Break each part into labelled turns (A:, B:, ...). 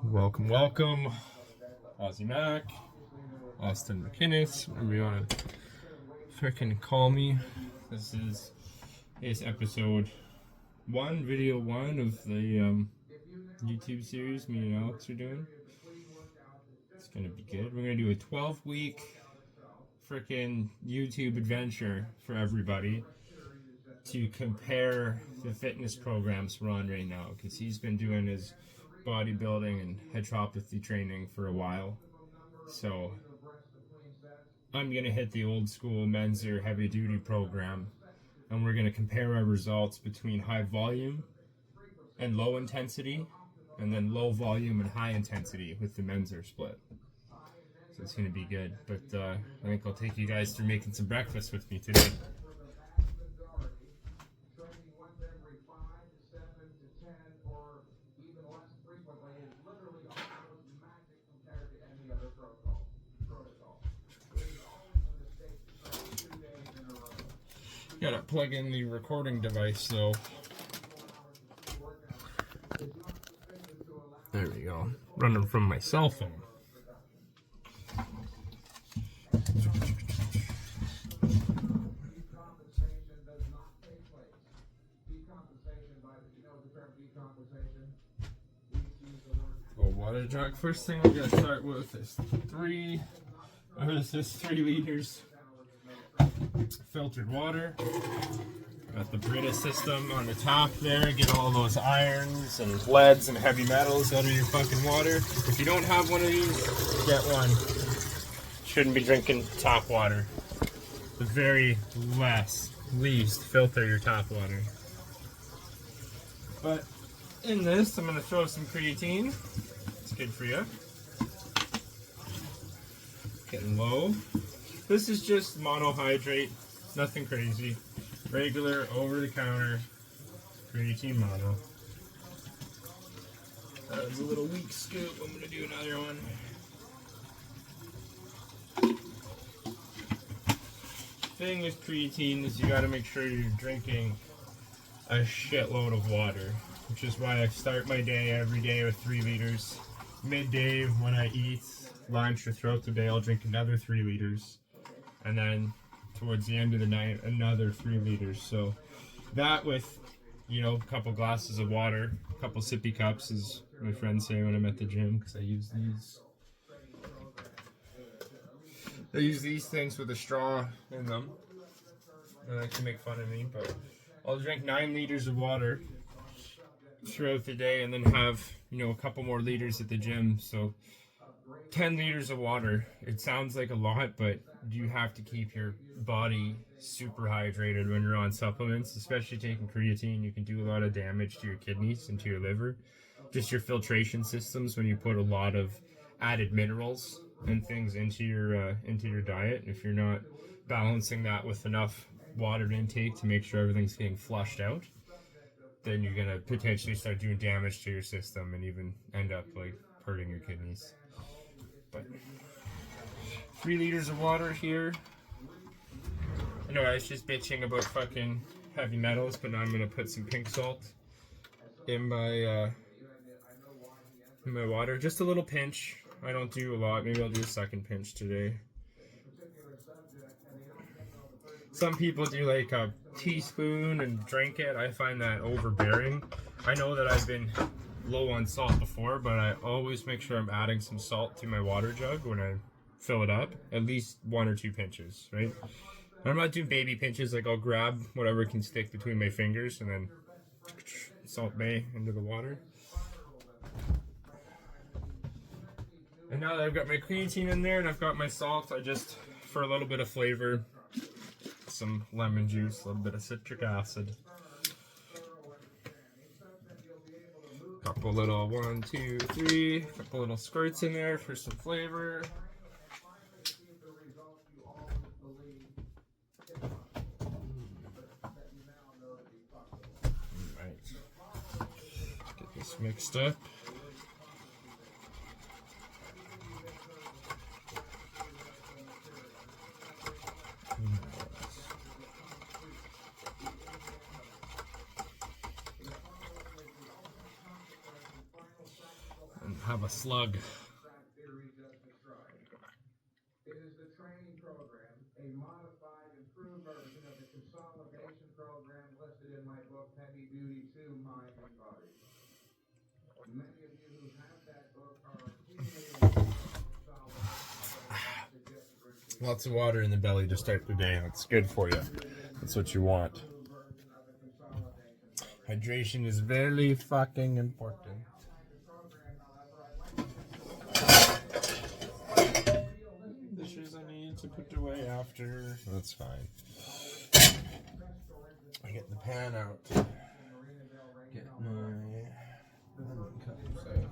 A: Welcome, Ozzy Mac, Austin McInnes, whatever you want to freaking call me. This is episode 1, video 1 of the YouTube series me and Alex are doing. It's gonna be good. We're gonna do a 12-week freaking YouTube adventure for everybody to compare the fitness programs we're on right now, because he's been doing his bodybuilding and hypertrophy training for a while. So I'm gonna hit the old school Menzer heavy duty program, and we're gonna compare our results between high volume and low intensity, and then low volume and high intensity with the Menzer split. So it's gonna be good. But I think I'll take you guys through making some breakfast with me today. Gotta plug in the recording device though. There we go. Running from my cell phone. Water jug. First thing we're gonna start with is 3 liters filtered water. Got the Brita system on the top there. Get all those irons and leads and heavy metals out of your fucking water. If you don't have one of these, get one. Shouldn't be drinking tap water. The very least filter your tap water. But in this, I'm gonna throw some creatine. It's good for you. Getting low. This is just monohydrate, nothing crazy. Regular, over-the-counter creatine mono. That was a little weak scoop. I'm going to do another one. Thing with creatine is you got to make sure you're drinking a shitload of water, which is why I start my day every day with 3 liters. Midday when I eat lunch or throughout the day, I'll drink another 3 liters. And then towards the end of the night, another 3 liters. So that with, a couple glasses of water, a couple sippy cups, as my friends say when I'm at the gym, because I use these. They use these things with a straw in them. They like to make fun of me, but I'll drink 9 liters of water throughout the day, and then have, a couple more liters at the gym. So 10 liters of water. It sounds like a lot, but you have to keep your body super hydrated when you're on supplements, especially taking creatine. You can do a lot of damage to your kidneys and to your liver. Just your filtration systems when you put a lot of added minerals and things into your diet. If you're not balancing that with enough water intake to make sure everything's getting flushed out, then you're gonna potentially start doing damage to your system and even end up hurting your kidneys. But 3 liters of water here. I know I was just bitching about fucking heavy metals, but now I'm gonna put some pink salt in my water. Just a little pinch. I don't do a lot. Maybe I'll do a second pinch today. Some people do like a teaspoon and drink it. I find that overbearing. I know that I've been low on salt before, but I always make sure I'm adding some salt to my water jug when I fill it up. At least 1 or 2 pinches, right? And I'm not doing baby pinches. I'll grab whatever can stick between my fingers and then salt bay into the water. And now that I've got my creatine in there and I've got my salt, I just, for a little bit of flavor, some lemon juice, a little bit of citric acid. Couple little 1, 2, 3, couple little squirts in there for some flavor. Alright. Get this mixed up. and have a slug. Lots of water in the belly to start the day. That's good for you. That's what you want. Hydration is very fucking important. Dishes I need to put away after. That's fine. I get the pan out. Get my lemon cups out.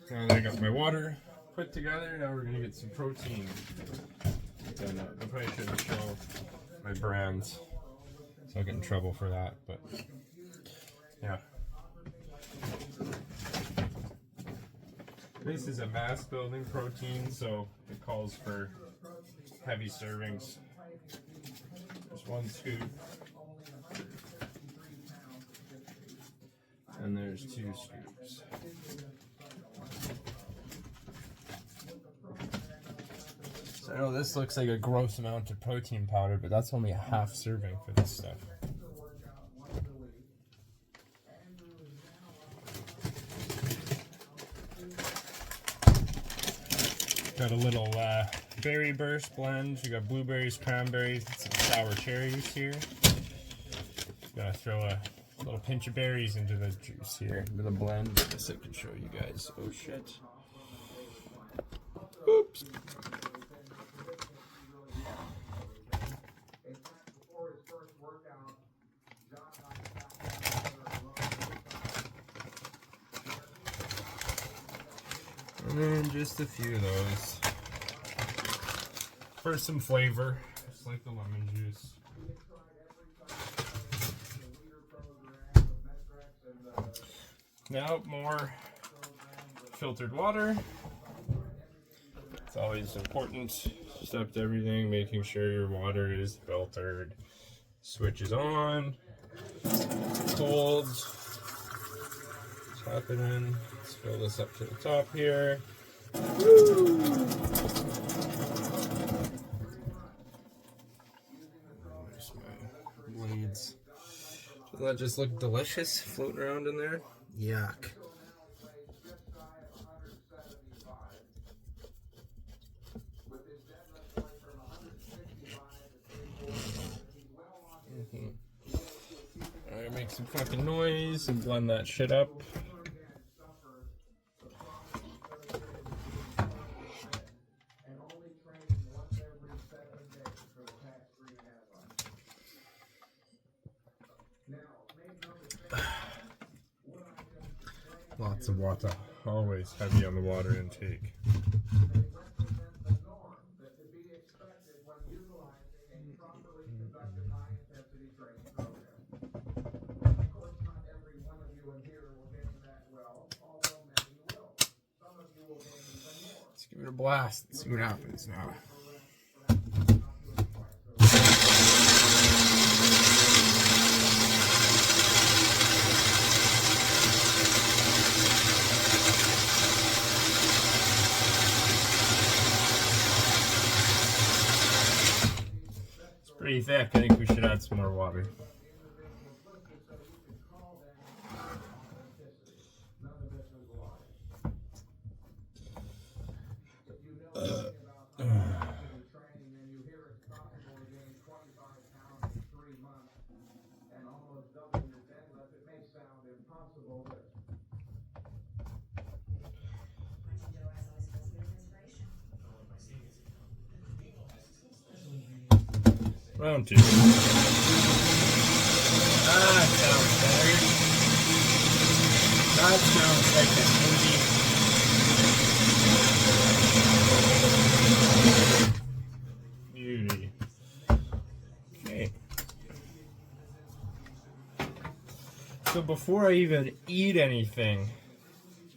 A: Now that I got my water put together, now we're gonna get some protein. And I probably shouldn't show my brands, so I'll get in trouble for that. But yeah, this is a mass building protein, so it calls for heavy servings. There's 1 scoop, and there's 2 scoops. So I know this looks like a gross amount of protein powder, but that's only a half serving for this stuff. Got a little berry burst blend. We got blueberries, cranberries, and some sour cherries here. Gotta throw a little pinch of berries into the juice here, into the blend. I guess I can show you guys. Oh shit. Oops. And then just a few of those for some flavor, just like the lemon juice. Now more filtered water. It's always important step to everything, making sure your water is filtered. Switch is on, cold. Tap it in. Let's fill this up to the top here. Woo! There's my blades. Doesn't that just look delicious floating around in there? Yuck. Alright, make some fucking noise and blend that shit up. Lots of water, always heavy on the water intake. Let's give it a blast and see what happens now. Pretty thick. I think we should add some more water. Round 2. Sounds better. That sounds like a smoothie. Beauty. Okay. So before I even eat anything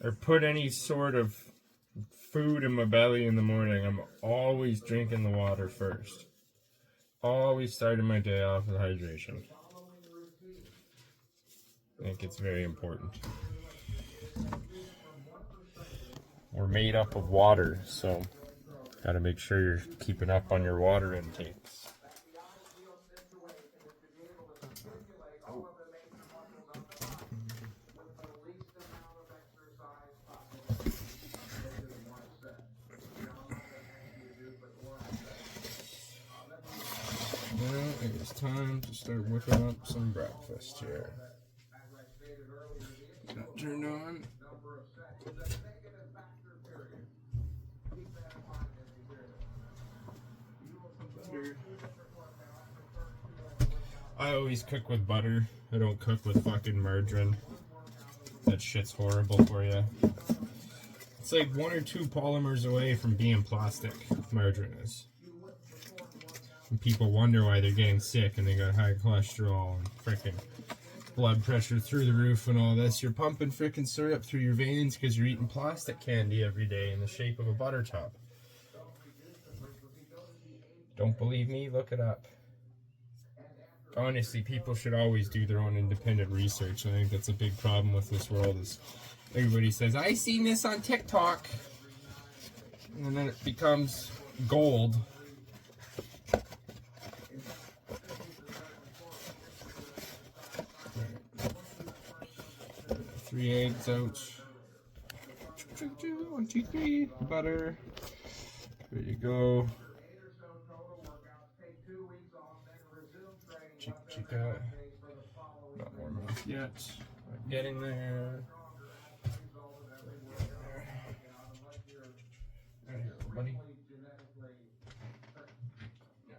A: or put any sort of food in my belly in the morning, I'm always drinking the water first. Always starting my day off with hydration. I think it's very important. We're made up of water, so gotta make sure you're keeping up on your water intakes. Now it is time to start whipping up some breakfast here. Got turned on. Butter. I always cook with butter. I don't cook with fucking margarine. That shit's horrible for you. It's like 1 or 2 polymers away from being plastic. Margarine is. And people wonder why they're getting sick and they got high cholesterol and freaking blood pressure through the roof and all this. You're pumping freaking syrup through your veins because you're eating plastic candy every day in the shape of a butter top. Don't believe me? Look it up. Honestly, people should always do their own independent research. I think that's a big problem with this world is everybody says, I seen this on TikTok. And then it becomes gold. 3 eggs out. 1, 2, 3. Butter. There you go. Chica. Not warm enough yet. Not getting there. Right here, buddy. Yeah.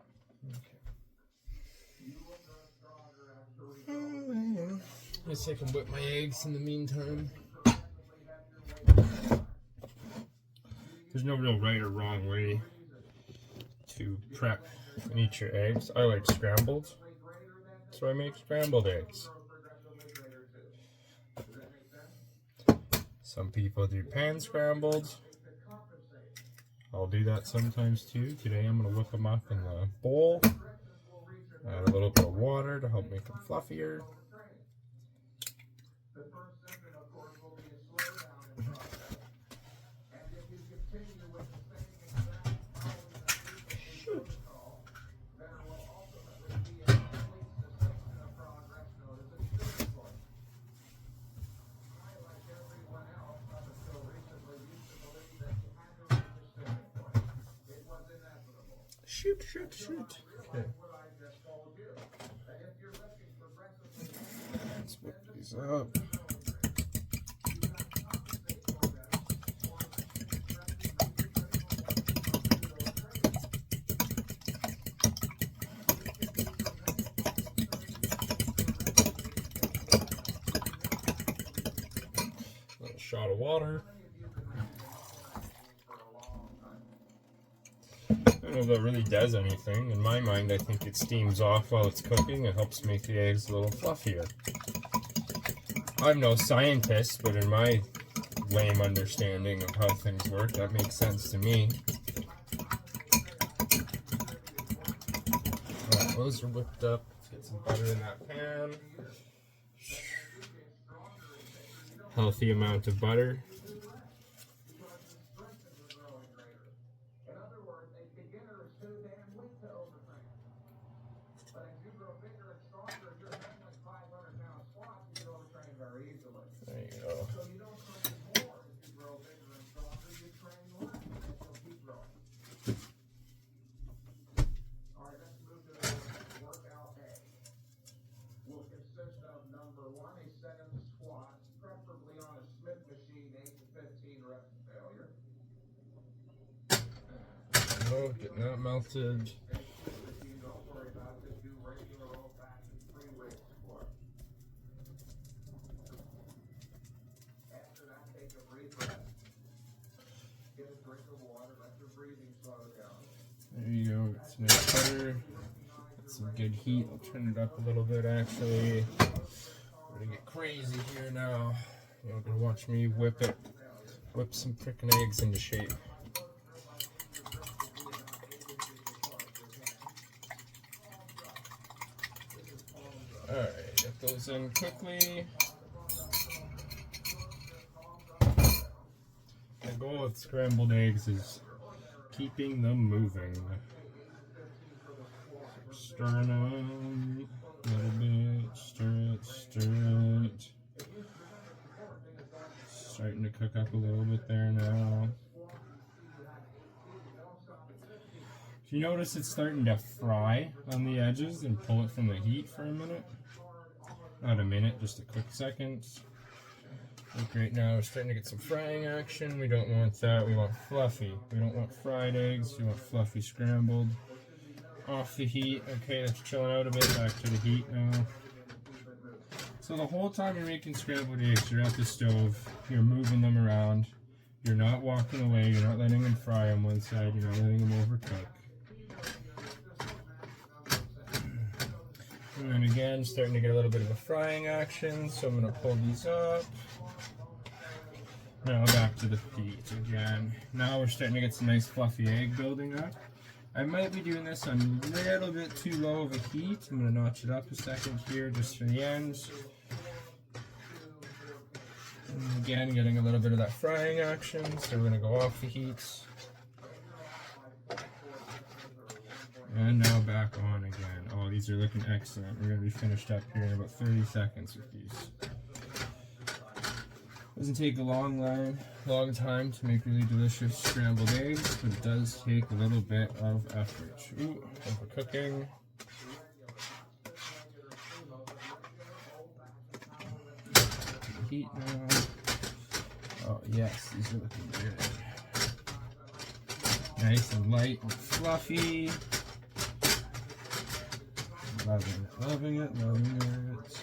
A: Okay. Let's see if I can whip my eggs in the meantime. There's no real right or wrong way to prep and eat your eggs. I like scrambled, so I make scrambled eggs. Some people do pan scrambled. I'll do that sometimes too. Today I'm going to whip them up in the bowl. Add a little bit of water to help make them fluffier. Shoot. Okay. Let's whip these up. A little shot of water. I don't know if that really does anything. In my mind, I think it steams off while it's cooking. It helps make the eggs a little fluffier. I'm no scientist, but in my lame understanding of how things work, that makes sense to me. Alright, those are whipped up. Let's get some butter in that pan. Healthy amount of butter. There you go. Oh, getting that melted. There you go, got some nice butter, got some good heat. I'll turn it up a little bit actually. We're gonna get crazy here now. You're gonna watch me whip some frickin' eggs into shape. Alright, get those in quickly. The goal with scrambled eggs is keeping them moving. Stirring them a little bit, stir it. Starting to cook up a little bit there now. If you notice it's starting to fry on the edges, and pull it from the heat for a minute. Not a minute, just a quick second. Like right now, we're starting to get some frying action. We don't want that, we want fluffy. We don't want fried eggs, we want fluffy scrambled. Off the heat. Okay, that's chilling out a bit. Back to the heat now. So the whole time you're making scrambled eggs, you're at the stove, you're moving them around, you're not walking away, you're not letting them fry on one side, you're not letting them overcook. And then again, starting to get a little bit of a frying action, so I'm going to pull these up. Now back to the heat again. Now we're starting to get some nice fluffy egg building up. I might be doing this on a little bit too low of a heat. I'm going to notch it up a second here just for the ends. And again, getting a little bit of that frying action, so we're going to go off the heat. And now back on again. Oh, these are looking excellent. We're going to be finished up here in about 30 seconds with these. Doesn't take a long time to make really delicious scrambled eggs, but it does take a little bit of effort. Ooh, overcooking. Heat now. Oh yes, these are looking good. Nice and light and fluffy. Loving it, loving it, loving it.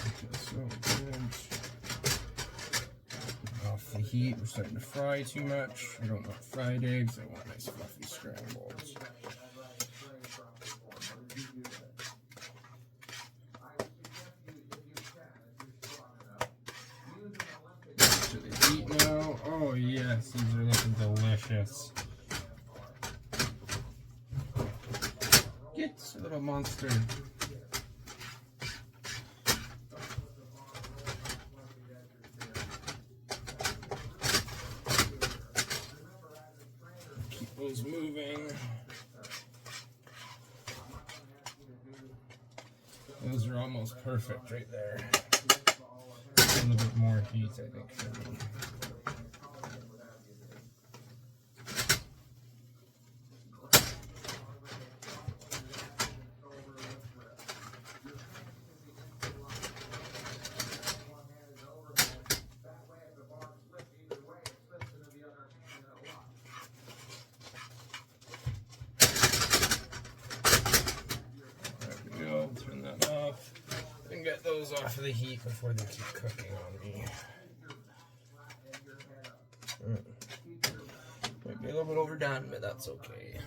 A: Okay, so good. Off the heat, we're starting to fry too much. I don't want fried eggs, I want nice fluffy scrambles. To the heat now. Oh yes, these are looking delicious. Get a little monster. Keep those moving. Those are almost perfect right there. A little bit more heat, I think, for me. Turn that off and get those off of the heat before they keep cooking on me. Might be a little bit overdone, but that's okay.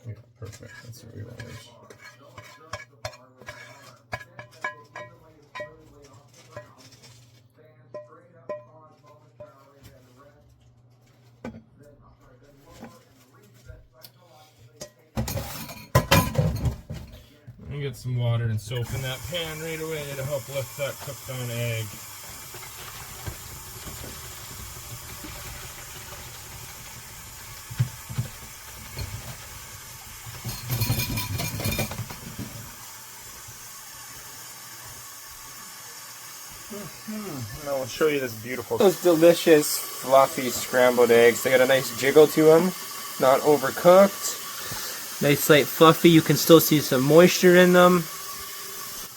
A: Yeah, perfect. That's what we want. And get some water and soap in that pan right away to help lift that cooked on egg. Now I'll show you this beautiful, those delicious fluffy scrambled eggs. They got a nice jiggle to them, not overcooked. Nice light fluffy, you can still see some moisture in them.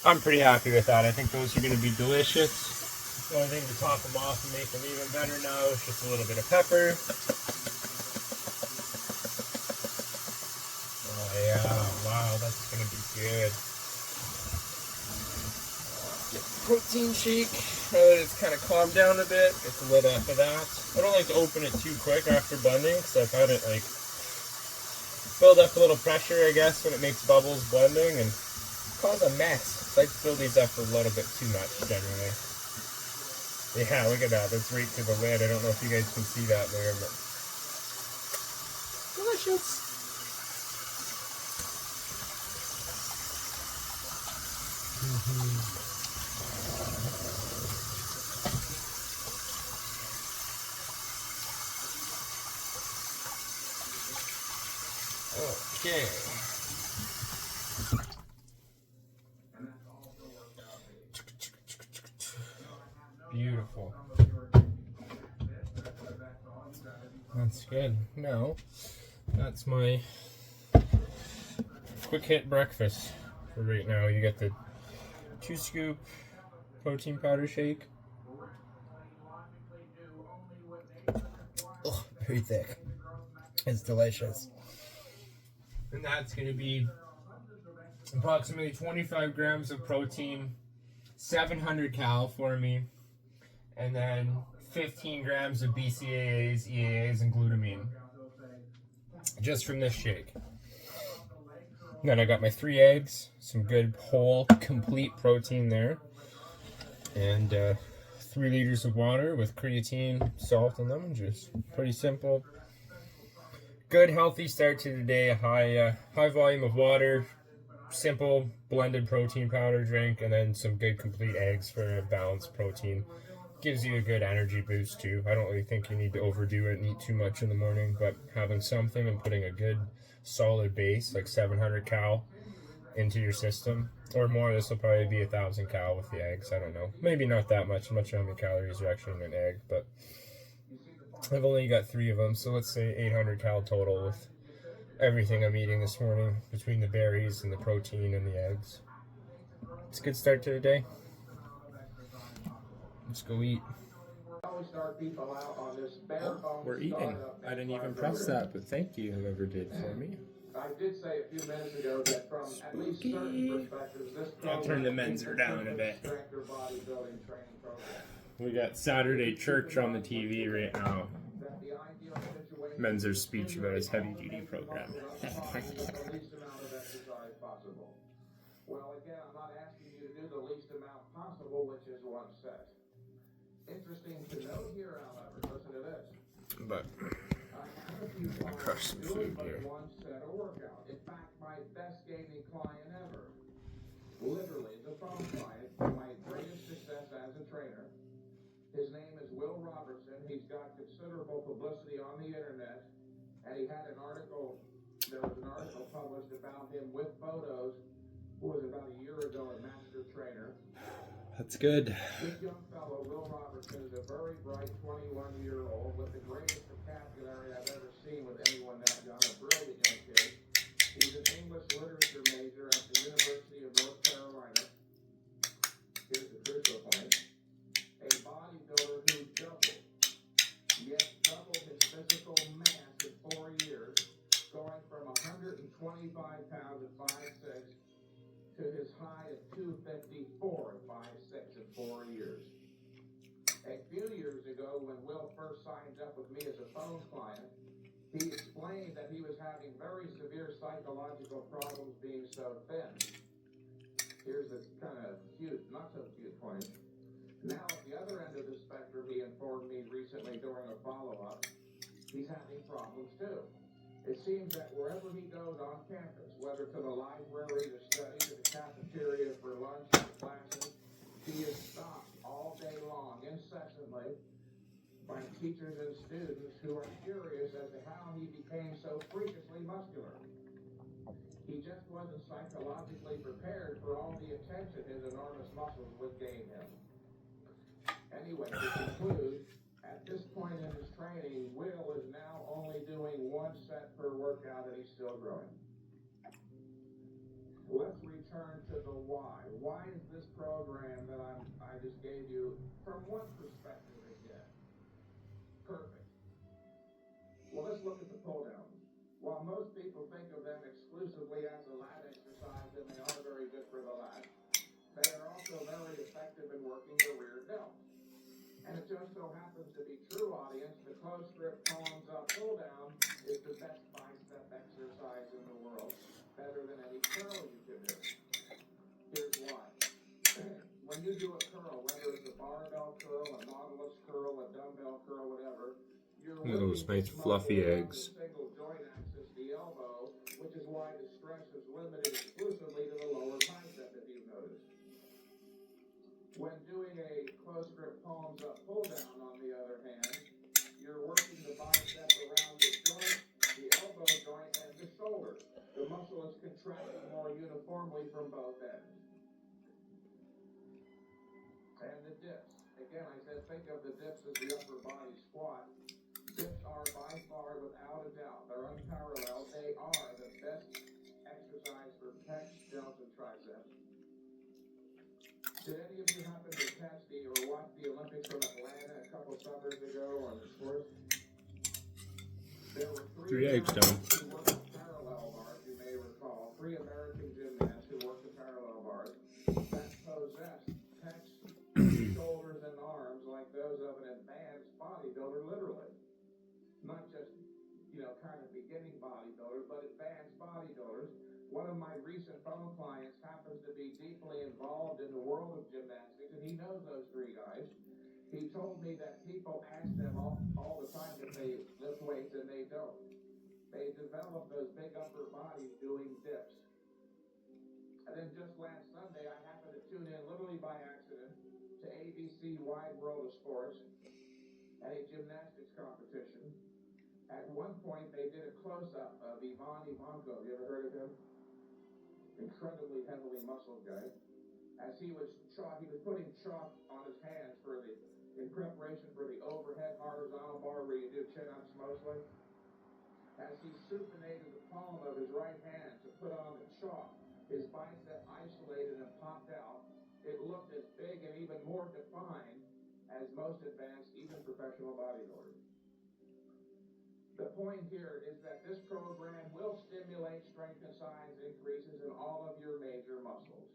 A: I'm pretty happy with that. I think those are going to be delicious. The only thing to top them off and make them even better now is just a little bit of pepper. Oh yeah, wow, that's going to be good. Get the protein shake. Now that it's kind of calmed down a bit, get the lid off of that. I don't like to open it too quick after blending because I've had it like build up a little pressure, I guess, when it makes bubbles blending and cause a mess. So I fill these up a little bit too much generally. Yeah, look at that. That's right to the lid. I don't know if you guys can see that there, but delicious. Okay. Beautiful. That's good. Now, that's my quick hit breakfast for right now. You get the 2-scoop protein powder shake. Oh, very thick. It's delicious. And that's going to be approximately 25 grams of protein, 700 cal for me, and then 15 grams of BCAAs, EAAs, and glutamine just from this shake. Then I got my 3 eggs, some good whole complete protein there, and 3 liters of water with creatine, salt, and lemon juice. Pretty simple. Good healthy start to the day. High volume of water, simple blended protein powder drink, and then some good complete eggs for a balanced protein. Gives you a good energy boost too. I don't really think you need to overdo it and eat too much in the morning, but having something and putting a good solid base like 700 cal into your system, or more, this will probably be 1,000 cal with the eggs. I don't know, maybe not that much. I'm not sure how many calories are actually in an egg, but I've only got 3 of them, so let's say 800 cal total with everything I'm eating this morning between the berries and the protein and the eggs. It's a good start to the day. Let's go eat. Oh, we're eating. I didn't even press that, but thank you whoever did for me.
B: I did say a few minutes ago that from at least certain perspectives, this
A: I'll turn the menzer down a bit.
B: strength or bodybuilding training program.
A: We got Saturday church on the TV right now. Menzer's speech about his heavy duty program.
B: The least amount of exercise possible. Well, again, I'm not asking you to do the least amount possible, which is one set. Interesting to note here, however, listen to this.
A: But I crush some food here.
B: One set of workout. In fact, my best gaming client ever. Literally, the phone client, my greatest success as a trainer. His name is Will Robertson. He's got considerable publicity on the internet, and he had an article. There was an article published about him with photos. What was it, about a year ago at Master Trainer?
A: That's good.
B: This young fellow, Will Robertson, is a very bright 21-year-old with the greatest vocabulary I've ever seen with anyone that young, a brilliant young kid. He's an English literature major at the University of North Carolina. Here's the crucial point. A bodybuilder who doubled his physical mass in 4 years, going from 125 pounds at 5'6" to his high of 254 at 5'6" in 4 years. A few years ago, when Will first signed up with me as a phone client, he explained that he was having very severe psychological problems being so thin. Here's the kind of cute, not so cute point. Now, at the other end of the spectrum, he informed me recently during a follow-up, he's having problems too. It seems that wherever he goes on campus, whether to the library to study, to the cafeteria for lunch or classes, he is stopped all day long, incessantly, by teachers and students who are curious as to how he became so freakishly muscular. He just wasn't psychologically prepared for all the attention his enormous muscles would gain him. Anyway, to conclude, at this point in his training, Will is now only doing 1 set per workout, and he's still growing. Let's return to the why. Why is this program that I just gave you, from one perspective again, perfect? Well, let's look at the pull downs. While most people think of them exclusively as a lat exercise, and they are very good for the lat, they are also very effective in working the rear delt. And it just so happens to be true, audience, the close grip palms up pull down is the best bicep exercise in the world, better than any curl you can do. Here's why. when you do a curl, whether it's a barbell curl, a nautilus curl, a dumbbell curl, whatever, you're
A: those
B: working
A: nice fluffy eggs.
B: the single joint axis, the elbow, which is why the stress is limited exclusively to the lower bicep, if you've noticed. When doing a close grip palms up pull down, on the other hand, you're working the bicep around the joint, the elbow joint, and the shoulder. The muscle is contracting more uniformly from both ends. And the dips. Again, I said think of the dips as the upper body squat. Dips are by far, without a doubt, they're unparalleled. They are the best exercise for pecs, delts, and triceps. Did any of you happen to catch or watch the Olympics from Atlanta a couple summers ago on the sports? There were
A: 3 eggs down.
B: Who worked the parallel bars, you may recall. 3 American gymnasts who worked the parallel bars that possessed pecs, shoulders, and arms like those of an advanced bodybuilder, literally. Not just, kind of beginning bodybuilders, but advanced bodybuilders. One of my recent phone clients happens to be deeply involved in the world of gymnastics, and he knows those 3 guys. He told me that people ask them all the time if they lift weights, and they don't. They develop those big upper bodies doing dips. And then just last Sunday, I happened to tune in literally by accident to ABC Wide World of Sports at a gymnastics competition. At one point, they did a close-up of Ivan Ivankov. You ever heard of him? Incredibly heavily muscled guy. As he was putting chalk on his hands in preparation for the overhead horizontal bar where you do chin-ups mostly. As he supinated the palm of his right hand to put on the chalk, his bicep isolated and popped out. It looked as big and even more defined as most advanced, even professional bodybuilders. The point here is that this program will stimulate strength and size increases in all of your major muscles.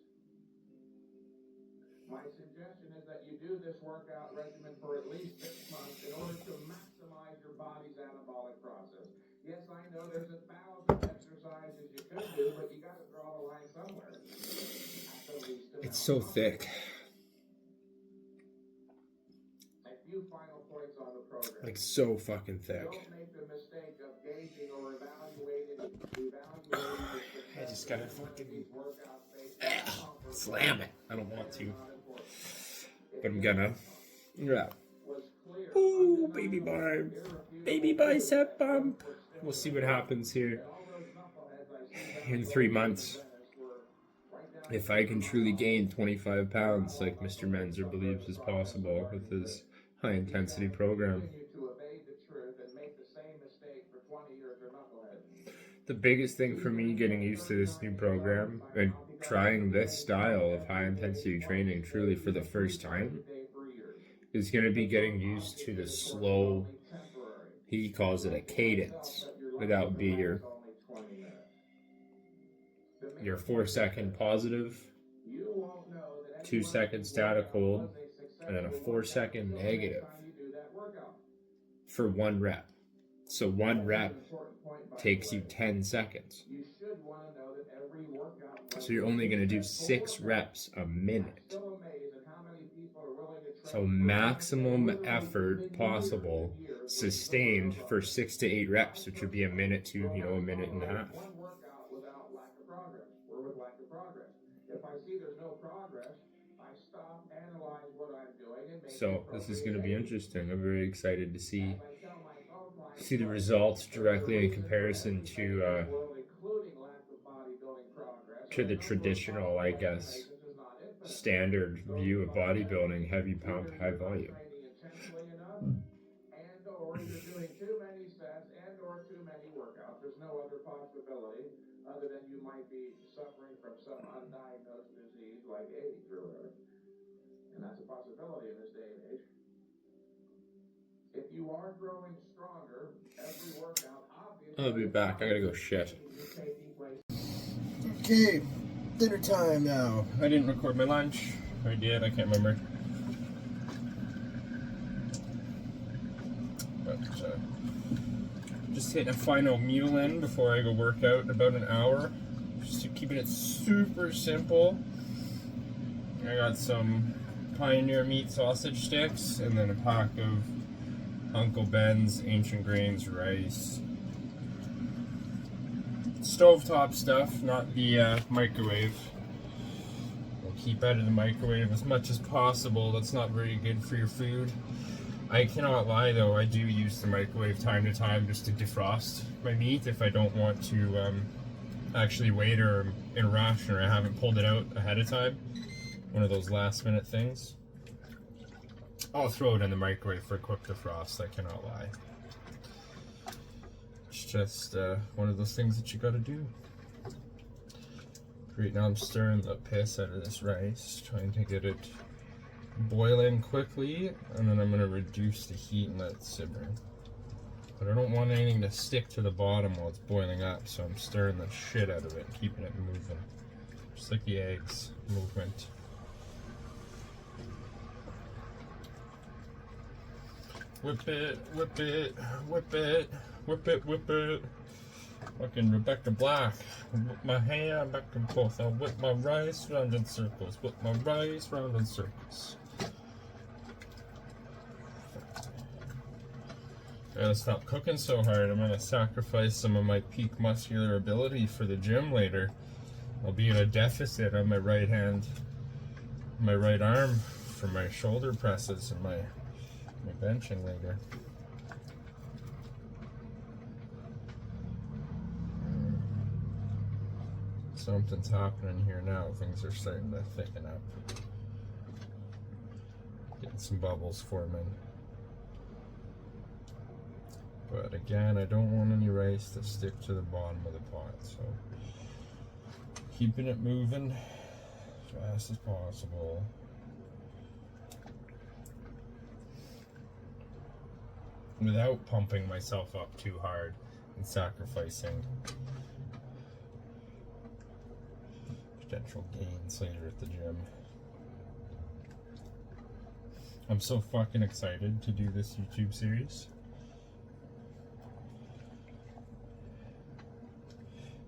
B: My suggestion is that you do this workout regimen for at least 6 months in order to maximize your body's anabolic process. Yes, I know there's 1,000 exercises you could do, but you got to draw the line somewhere.
A: It's so thick.
B: A few final points on the program.
A: Like so fucking thick.
B: Don't make the mistake of gauging or evaluating
A: I just gotta fucking slam it. I don't want to, but I'm gonna. Yeah. Ooh, baby bicep bump. We'll see what happens here in 3 months. If I can truly gain 25 pounds like Mr. Menzer believes is possible with his high intensity program. The biggest thing for me getting used to this new program and trying this style of high intensity training truly for the first time is going to be getting used to the slow, he calls it a cadence, without be your 4-second positive, 2-second static hold, and then a 4-second negative for 1 rep. So 1 rep takes you 10 seconds. So you're only going to do 6 reps a minute. So maximum effort possible sustained for 6 to 8 reps, which would be a minute to, a minute and a half. If I see there's no progress, I stop, analyze what I'm doing, and so this is going to be interesting. I'm very excited to see the results directly in comparison to the traditional, I guess, standard view of bodybuilding: heavy pump, high volume. And or you're doing too many sets and or too many workouts. There's no other possibility other than you might be suffering from some undiagnosed disease like AIDS or whatever. And that's a possibility in this day and age. If you are growing stronger, every workout obviously... I'll be back. I gotta go shit. Okay, dinner time now. I didn't record my lunch. Or I did, I can't remember. But, just hitting a final meal in before I go work out in about an hour. Just keeping it super simple. I got some Pioneer meat sausage sticks and then a pack of Uncle Ben's Ancient Grains rice. Stovetop stuff, not the microwave. We'll keep out of the microwave as much as possible. That's not very good for your food. I cannot lie though, I do use the microwave time to time just to defrost my meat if I don't want to actually wait or in a rush or I haven't pulled it out ahead of time. One of those last minute things. I'll throw it in the microwave for a quick defrost, I cannot lie. It's just one of those things that you gotta do. Right now I'm stirring the piss out of this rice, trying to get it boiling quickly, and then I'm gonna reduce the heat and let it simmer. But I don't want anything to stick to the bottom while it's boiling up, so I'm stirring the shit out of it and keeping it moving. Just like the eggs movement. Whip it, whip it, whip it, whip it, whip it. Fucking Rebecca Black. Whip my hand back and forth. I'll whip my rice round in circles. Whip my rice round in circles. I gotta stop cooking so hard. I'm gonna sacrifice some of my peak muscular ability for the gym later. I'll be in a deficit on my right hand, my right arm for my shoulder presses and my benching later. Something's happening here now. Things are starting to thicken up. Getting some bubbles forming. But again, I don't want any rice to stick to the bottom of the pot, so keeping it moving as fast as possible. Without pumping myself up too hard and sacrificing potential gains later at the gym. I'm so fucking excited to do this YouTube series.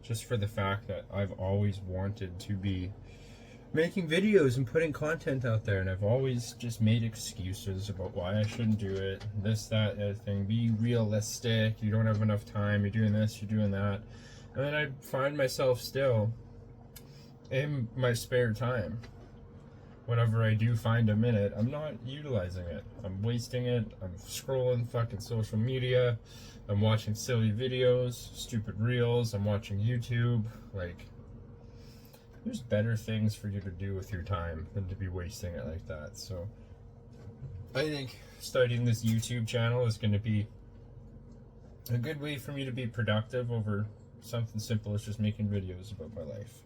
A: Just for the fact that I've always wanted to be making videos and putting content out there, and I've always just made excuses about why I shouldn't do it, this, that, the other thing. Be realistic, you don't have enough time, you're doing this, you're doing that. And then I find myself still in my spare time, whenever I do find a minute, I'm not utilizing it. I'm wasting it. I'm scrolling fucking social media. I'm watching silly videos, stupid reels. I'm watching YouTube. Like, there's better things for you to do with your time than to be wasting it like that. So I think starting this YouTube channel is going to be a good way for me to be productive over something simple as just making videos about my life.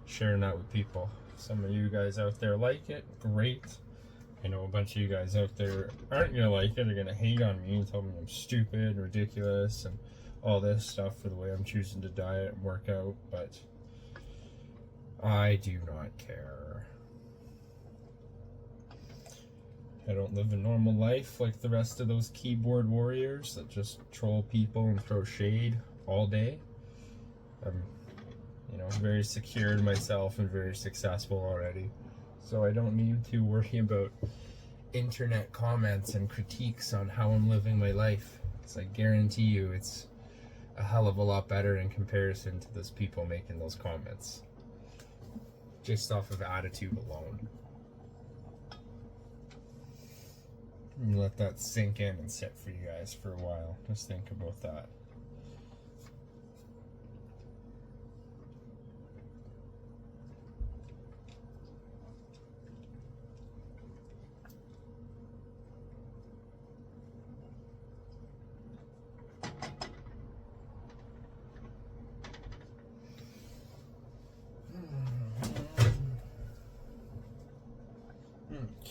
A: Sharing that with people. Some of you guys out there like it, great. I know a bunch of you guys out there aren't gonna like it, they're gonna hate on me and tell me I'm stupid, ridiculous, and all this stuff for the way I'm choosing to diet and work out, but I do not care. I don't live a normal life like the rest of those keyboard warriors that just troll people and throw shade all day. I'm very secure in myself and very successful already. So I don't need to worry about internet comments and critiques on how I'm living my life. Because I guarantee you it's a hell of a lot better in comparison to those people making those comments. Just off of attitude alone. And let that sink in and sit for you guys for a while. Just think about that.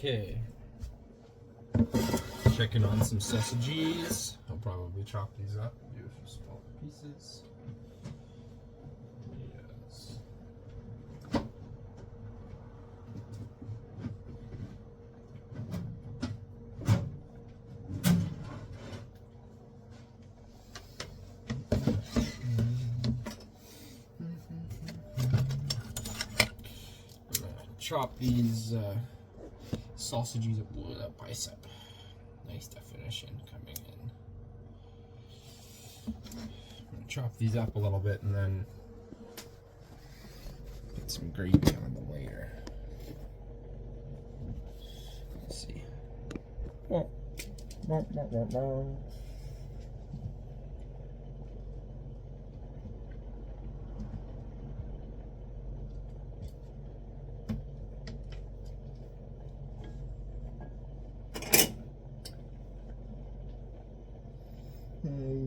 A: Okay. Checking on some sausages. I'll probably chop these up, do a few small pieces. Yes. chop these sausages up below that bicep. Nice definition coming in. I'm gonna chop these up a little bit and then put some gravy on the later. Let's see. Well,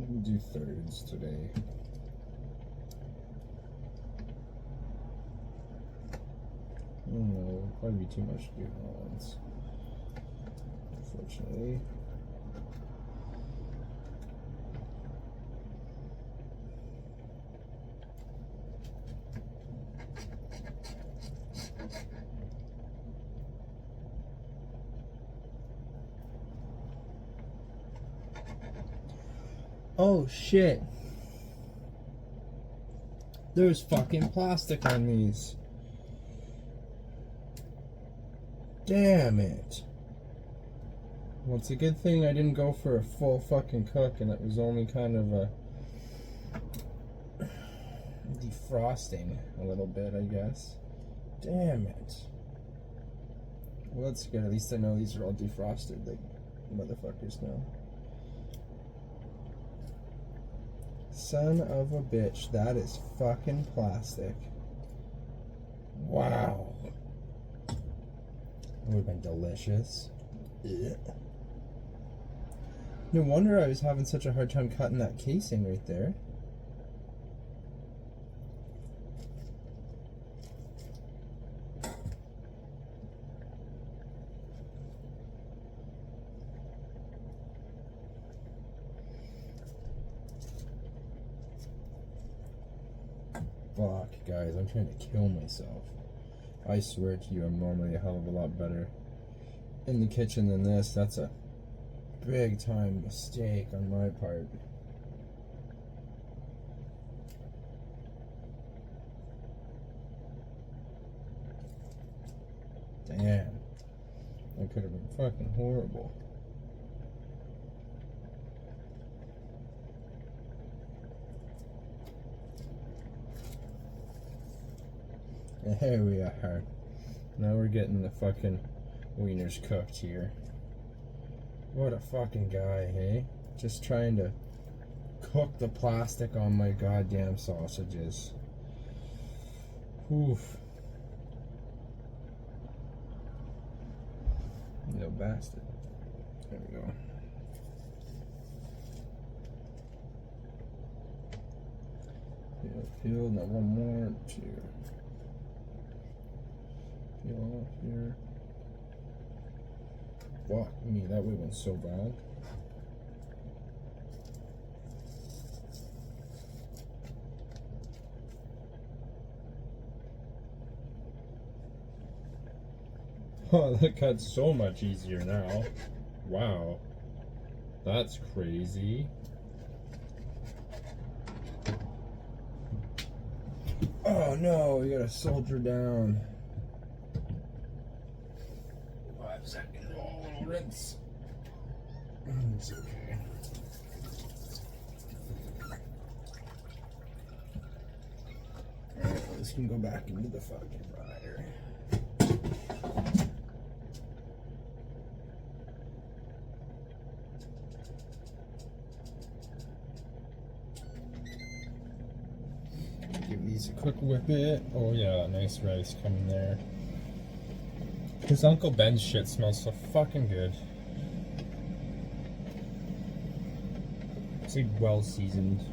A: we'll do thirds today. No, it'll probably be too much to do all at once. Unfortunately. Oh shit. There's fucking plastic on these. Damn it. Well, it's a good thing I didn't go for a full fucking cook and it was only kind of a defrosting a little bit, I guess. Damn it. Well, that's good. At least I know these are all defrosted, like motherfuckers know. Son of a bitch, that is fucking plastic. Wow. That would have been delicious. Ugh. No wonder I was having such a hard time cutting that casing right there. Fuck, guys, I'm trying to kill myself. I swear to you, I'm normally a hell of a lot better in the kitchen than this. That's a big time mistake on my part. Damn. That could have been fucking horrible. There we are. Now we're getting the fucking wieners cooked here. What a fucking guy, hey? Just trying to cook the plastic on my goddamn sausages. Oof. No bastard. There we go. Peel, now one more, two. Peel off here. Fuck me, that would have been so bad. Oh, that cuts so much easier now. Wow. That's crazy. Oh no, we gotta soldier down. 5 seconds. Oh, little rinse. It's okay. Alright, this can go back into the fucking fryer. Give these a quick whip it. Oh yeah, nice rice coming there. His Uncle Ben's shit smells so fucking good. It's like well seasoned.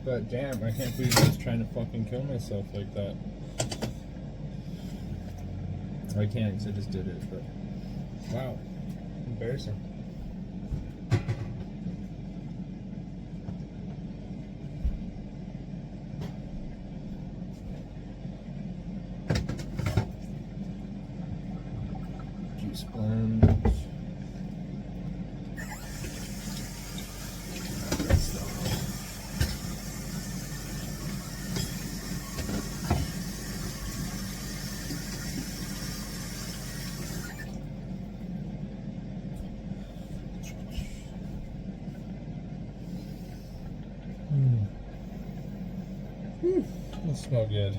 A: But damn, I can't believe I was trying to fucking kill myself like that. I can't because I just did it, but wow, embarrassing. smell good.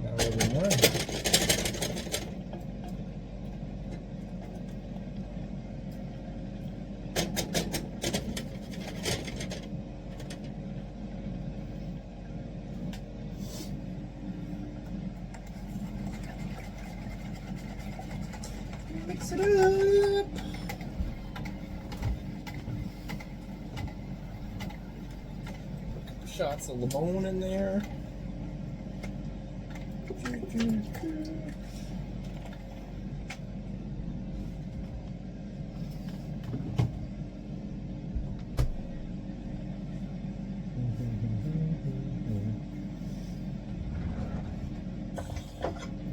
A: Now a little more. Mix it up. Shots of limon in there. And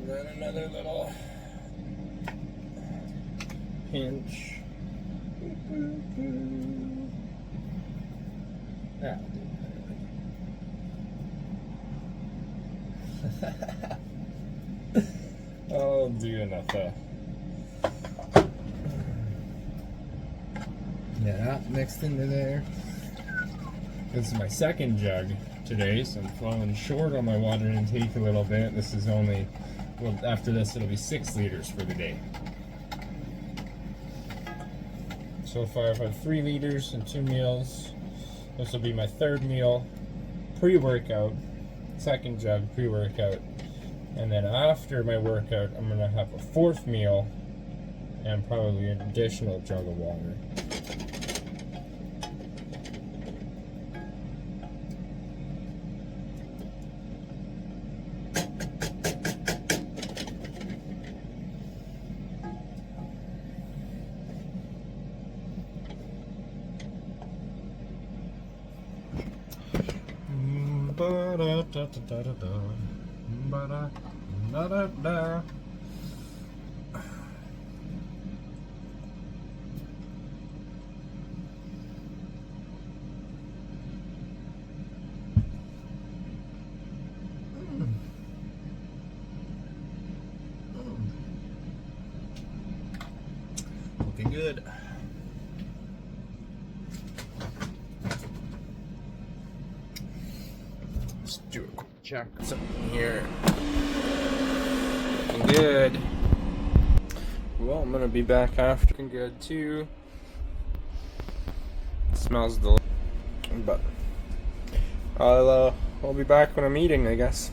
A: then another little pinch. Yeah. I'll do enough. Yeah, mixed into there. This is my second jug today, so I'm falling short on my water intake a little bit. This is only, well, after this it'll be 6 liters for the day. So far I've had 3 liters and 2 meals. This will be my 3rd meal, pre-workout, 2nd jug, pre-workout. And then after my workout, I'm gonna have a 4th meal and probably an additional jug of water. Ba-da-da-da-da-da. Ba-da-da-da-da. Looking good. Let's do a quick check. Something here. Looking good. Well, I'm gonna be back after. Looking good too. It smells delicious. But I'll be back when I'm eating, I guess.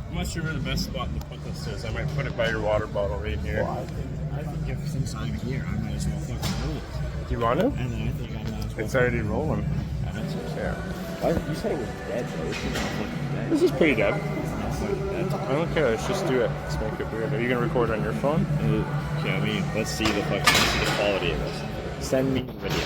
A: I'm not sure where the best spot to put this is. I might put it by your water bottle right here.
C: Well, I think if since I'm here, I might as well fucking roll it.
A: Do you want to?
C: And then I think I might as well.
A: It's already rolling. Yeah.
C: You said it was dead, though. It's not fucking dead.
A: This is pretty dead.
C: It's not fucking dead.
A: I don't care. Let's just do it. Let's make it weird. Are you gonna record on your phone?
C: Yeah, I mean, let's see the quality of this. Send me the video.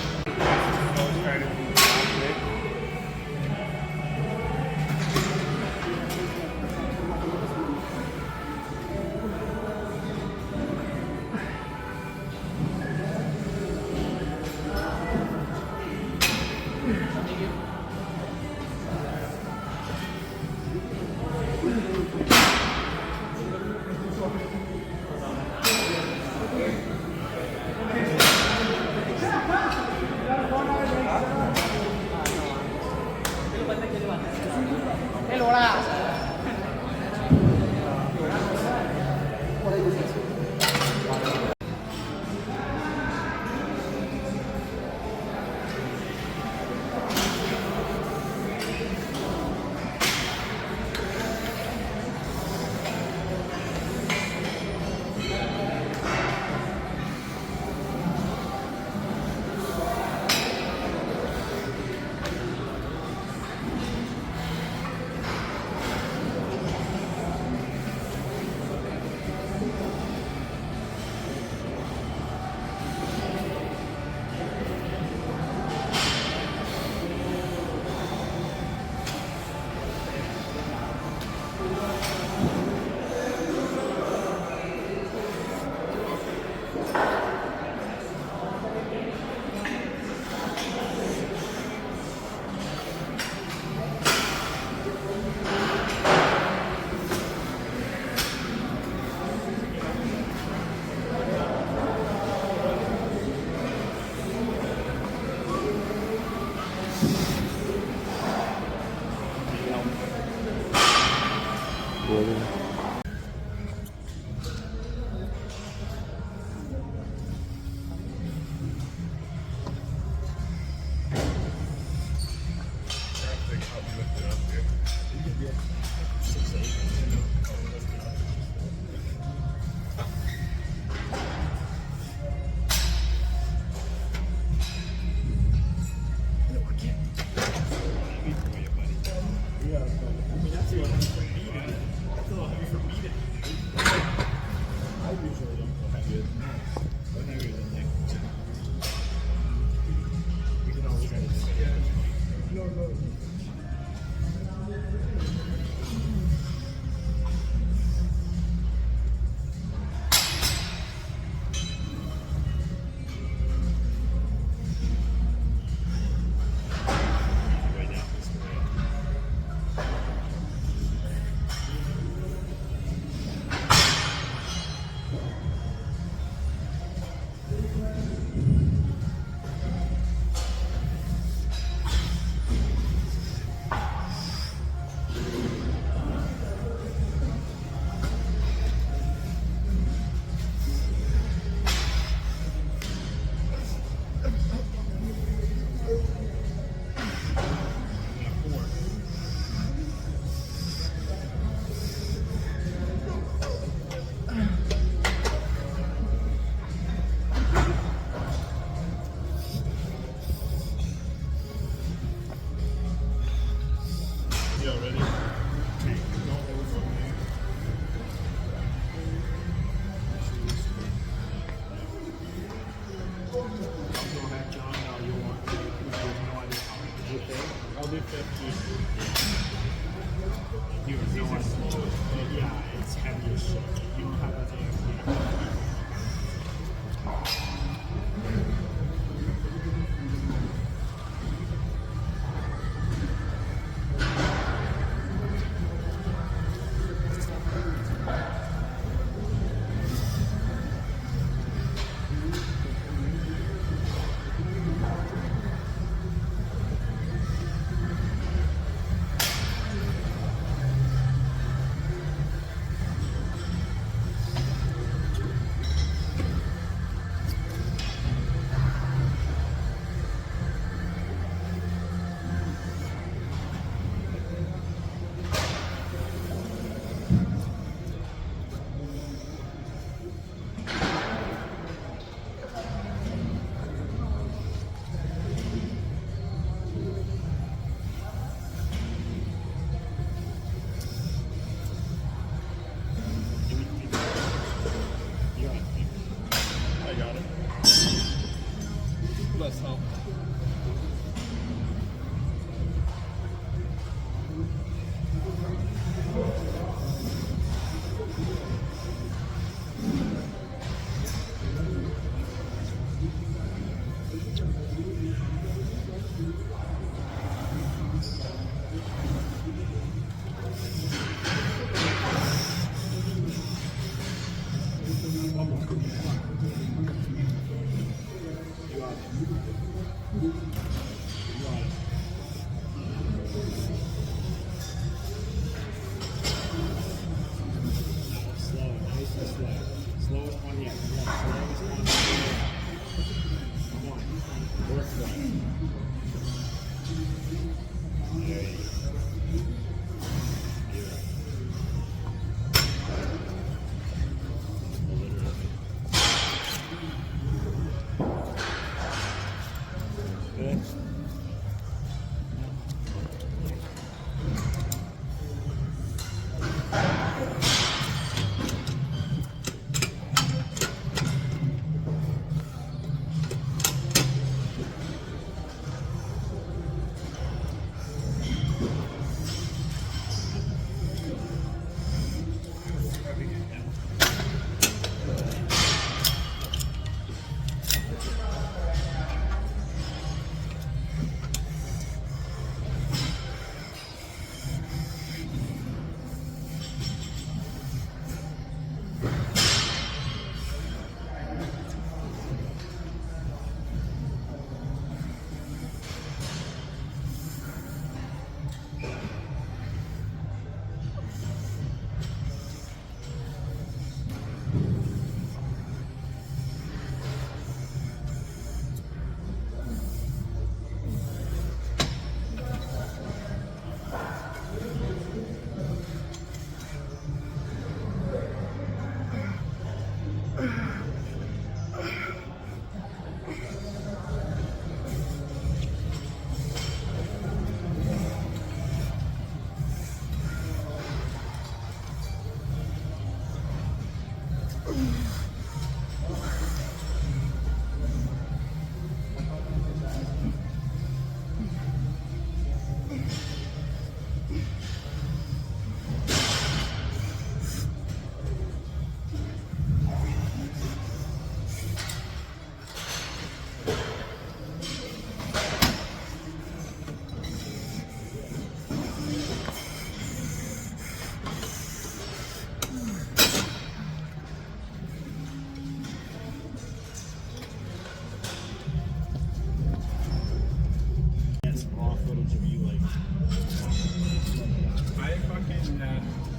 A: less help.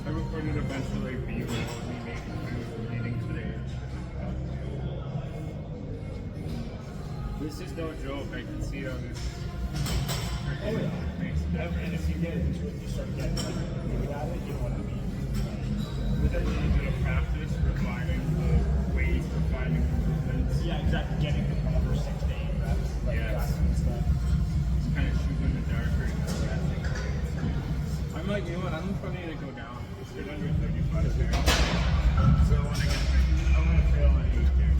A: I recorded a bunch of like B-roll of me making food and eating today. This is no joke. I can see it on this.
D: Oh yeah. And if you get into it, you start getting good at it, you know what I mean?
A: With a little bit of practice, refining the ways, refining improvements.
D: Yeah, exactly. Getting the proper 6 to 8 reps. Like
A: Yes.
D: that kind of stuff.
A: Just kind of shooting in the dark right now. I'm like, you know what? I'm probably gonna go down. Let's get under 35 there. So when I get, I want to fail at 8 there.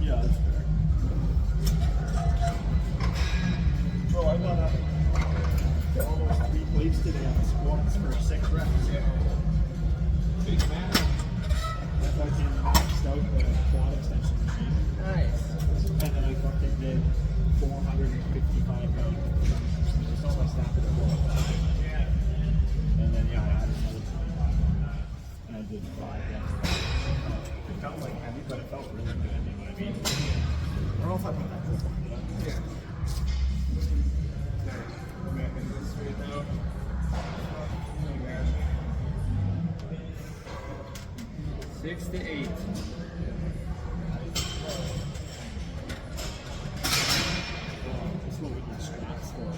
D: Yeah, that's fair. Bro, I got up to almost 3 plates today on the squats for 6 reps.
A: Yeah. Big man.
D: I fucking maxed out the quad extension machine.
A: Nice.
D: And then I fucking did 455 pounds. Just on my snap at the wall.
A: Yeah.
D: And then yeah, I added another 25 on that. And I did 5 reps. It felt like heavy, but it felt really good, you know what I mean? I don't know if I put that good one, but
A: Yeah. Making this right now. Oh, man. 6 to 8.
D: that's what we need straps for.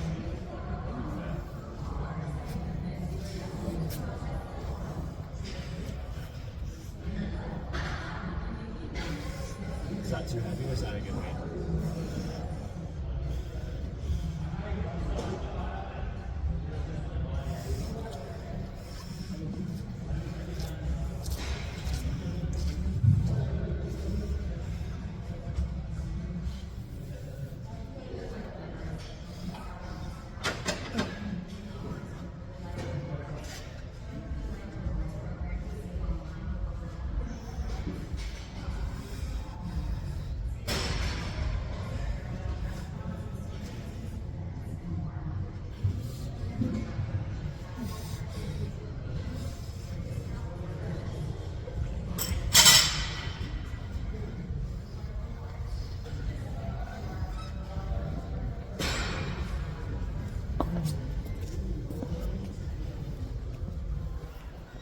D: Is that too heavy or is that a good weight?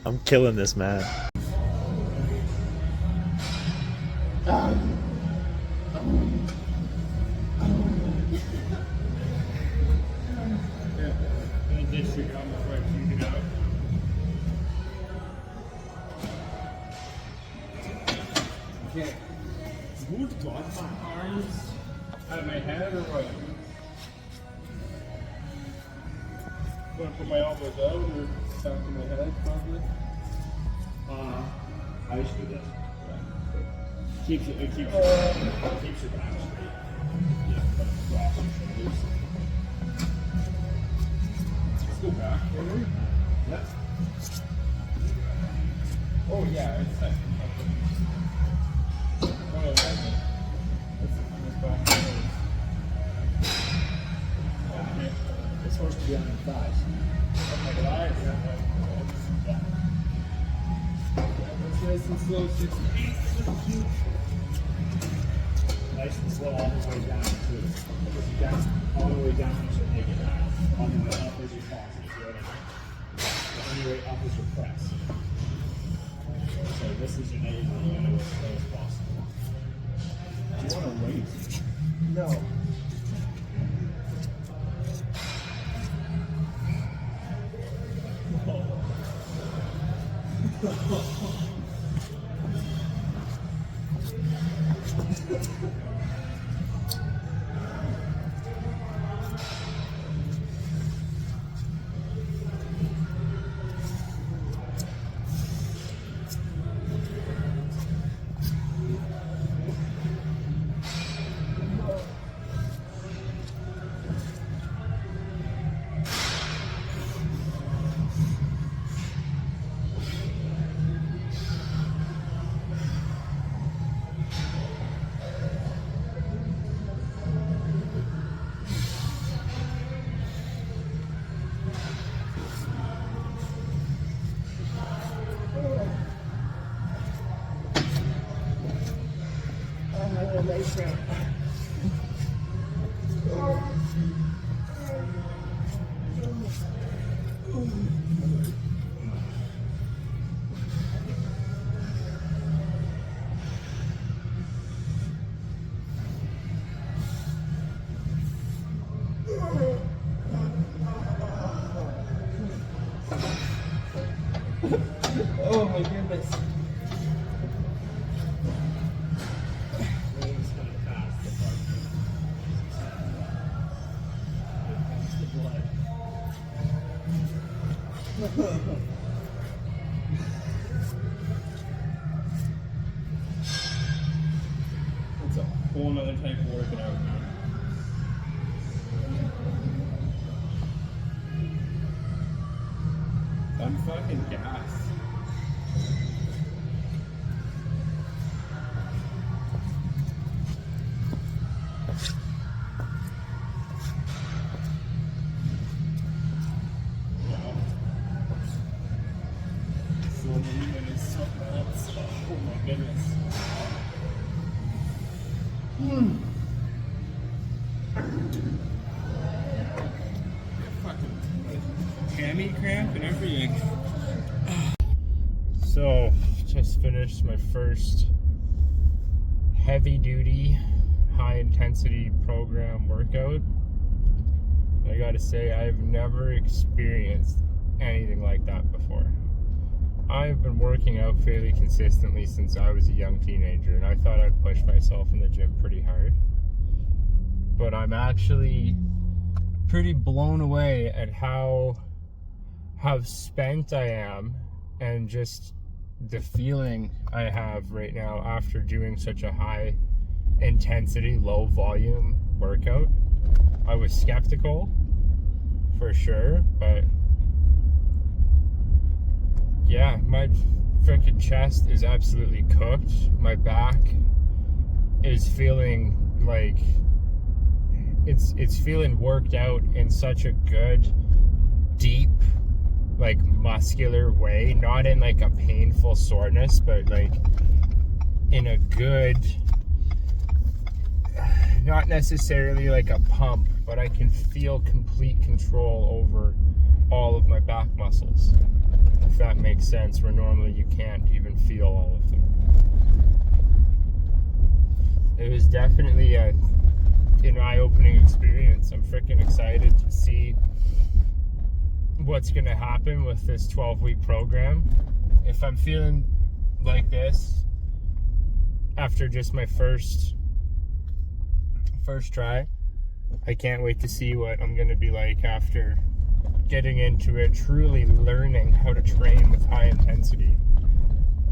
C: I'm killing this, man.
A: Okay. Good God, my arms out of my head or what? I'm gonna put my elbows out or back to my head, probably.
D: I used to do this. Keeps your back straight. Yeah, but cross your shoulders.
A: Let's go back forward.
D: Yep.
A: Oh yeah, it's set. Oh, that's back forward. Okay.
D: It's supposed to be on your thighs.
A: Oh my God.
D: Yeah.
A: That's nice and slow, 6 feet.
D: Nice and slow all the way down too. Down, all the way down you should take it down. On the way up is your pause. On your way up is your press. So this is your native and you gotta go as slow as possible. Do you want to wait?
A: No. Oh my goodness. It's a whole nother type of working out, man. I'm fucking gassed. So movement is so nuts. Oh my goodness. Fucking hammy cramp and everything. So, just finished my first heavy duty, high intensity program workout. I gotta say, I've never experienced anything like that before. I've been working out fairly consistently since I was a young teenager, and I thought I'd push myself in the gym pretty hard. But I'm actually pretty blown away at how spent I am and just the feeling I have right now after doing such a high intensity, low volume workout. I was skeptical for sure, but yeah, my freaking chest is absolutely cooked. My back is feeling like it's feeling worked out in such a good, deep, like muscular way, not in like a painful soreness, but like in a good, not necessarily like a pump, but I can feel complete control over all of my back muscles, if that makes sense, where normally you can't even feel all of them. It was definitely an eye-opening experience. I'm freaking excited to see what's going to happen with this 12-week program. If I'm feeling like this after just my first try, I can't wait to see what I'm going to be like after getting into it, truly learning how to train with high intensity.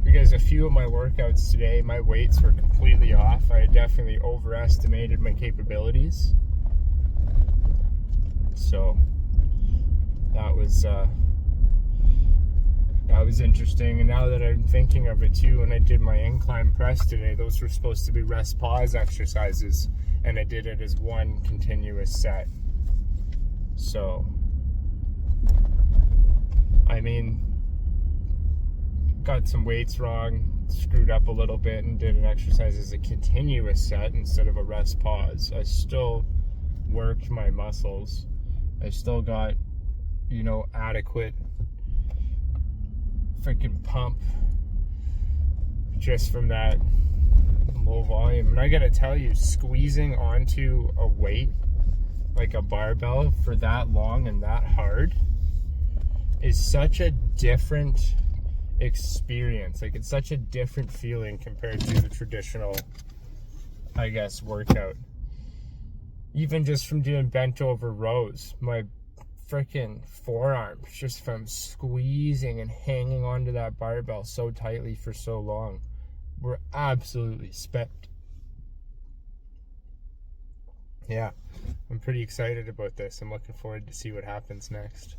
A: Because a few of my workouts today, my weights were completely off. I definitely overestimated my capabilities. So that was interesting. And now that I'm thinking of it too, when I did my incline press today, those were supposed to be rest pause exercises, and I did it as one continuous set. So, I mean, got some weights wrong, screwed up a little bit, and did an exercise as a continuous set instead of a rest pause. I still worked my muscles. I still got, adequate freaking pump just from that low volume. And I gotta tell you, squeezing onto a weight like a barbell for that long and that hard is such a different experience. Like, it's such a different feeling compared to the traditional, I guess, workout. Even just from doing bent over rows, my freaking forearms, just from squeezing and hanging onto that barbell so tightly for so long, were absolutely spent. Yeah, I'm pretty excited about this. I'm looking forward to see what happens next.